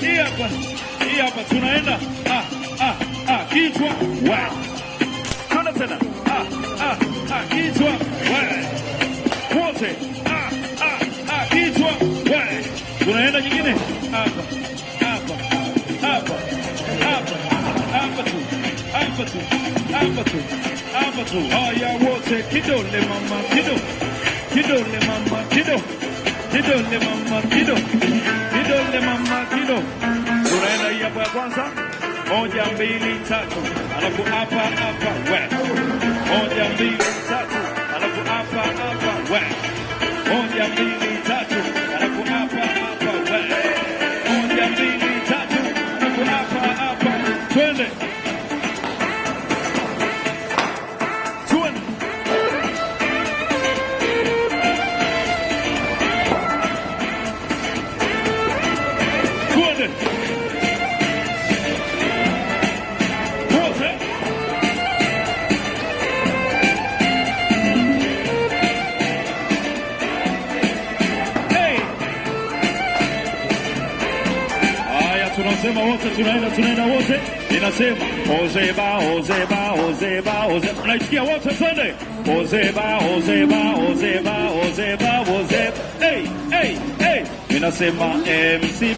hii hapa tunaenda kichwa tuna tena kichwa wote kichwa tunaenda nyingine hapa tu haya wote kidole mama kidole mama kidole mama tunaenda hii hapa ya kwanza 1 2 3 alafu hapa 1 2 3 alafu hapa 1 2 3 alafu hapa 1 2 3 alafu hapa twende tunasema wote tunaenda wote inasema ozeba mnaisikia wote twende ozeba hey inasema MC